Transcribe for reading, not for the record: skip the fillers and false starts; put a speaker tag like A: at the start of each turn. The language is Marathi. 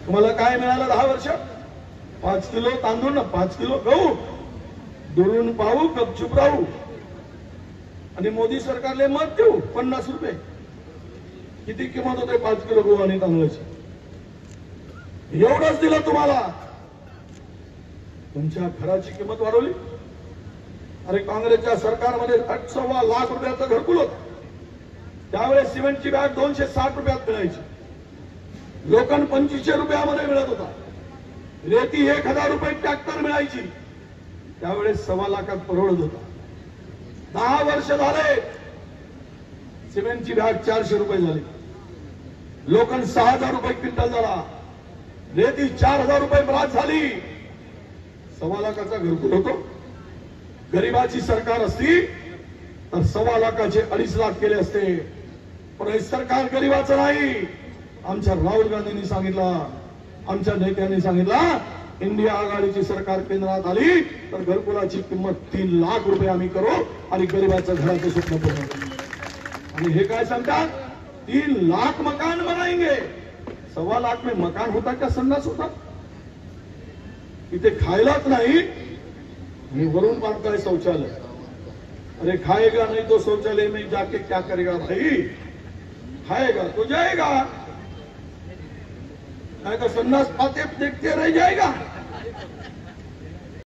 A: तुम्हाला काय मिळालं 10 वर्ष? 5 किलो तांदूळ ना 5 किलो गहू, दुरून पाहू गपचूप राहू आणि मोदी सरकारले मत देऊ 50 रुपये. किती किंमत होते 5 किलो गहू आणि तांदूळाची? एवढंच दिलं तुम्हाला. तुमच्या घराची किंमत वाढवली. अरे काँग्रेसच्या सरकारमध्ये 8.25 लाख रुपयाचं घरकुल होतं. त्यावेळेस सिमेंटची बॅग 260 रुपयात मिळायची. लोखंड 2500 रुपयामध्ये मिळत होता. रेती 1000 रुपये ट्रॅक्टर मिळायची. त्यावेळेस 1.25 लाखात परवडत होता. 10 वर्ष झाले सिमेंटची बॅग 400 रुपये झाली. लोखंड 6000 रुपये क्विंटल झाला. रेती 4000 रुपये ब्रास झाली. 1.25 लाखाचा घरकुल होतो. गरिबाची सरकार असती तर 1.25 लाखाचे 2.5 लाख केले असते. पण हे सरकार गरिबाचं नाही. आमच्या राहुल गांधींनी सांगितलं, आमच्या नेत्यांनी सांगितलं, इंडिया आघाडीची सरकार केंद्रात आली तर घरकुलाची किंमत 3 लाख रुपये आम्ही करू आणि गरिबाचं घराचं स्वप्न पूर्ण करू. आणि हे काय सांगतात? 3 लाख मकान बनाएंगे. 1.25 लाख में मकान होता क्या? संडास होता? इथे खायलाच नाही. मी वरून बांधताय शौचालय. अरे खाएगा नहीं तो शौचालय में जाके क्या करेगा भाई? खाएगा तो जाएगा, नहीं तो संडास पाते देखते रह जाएगा.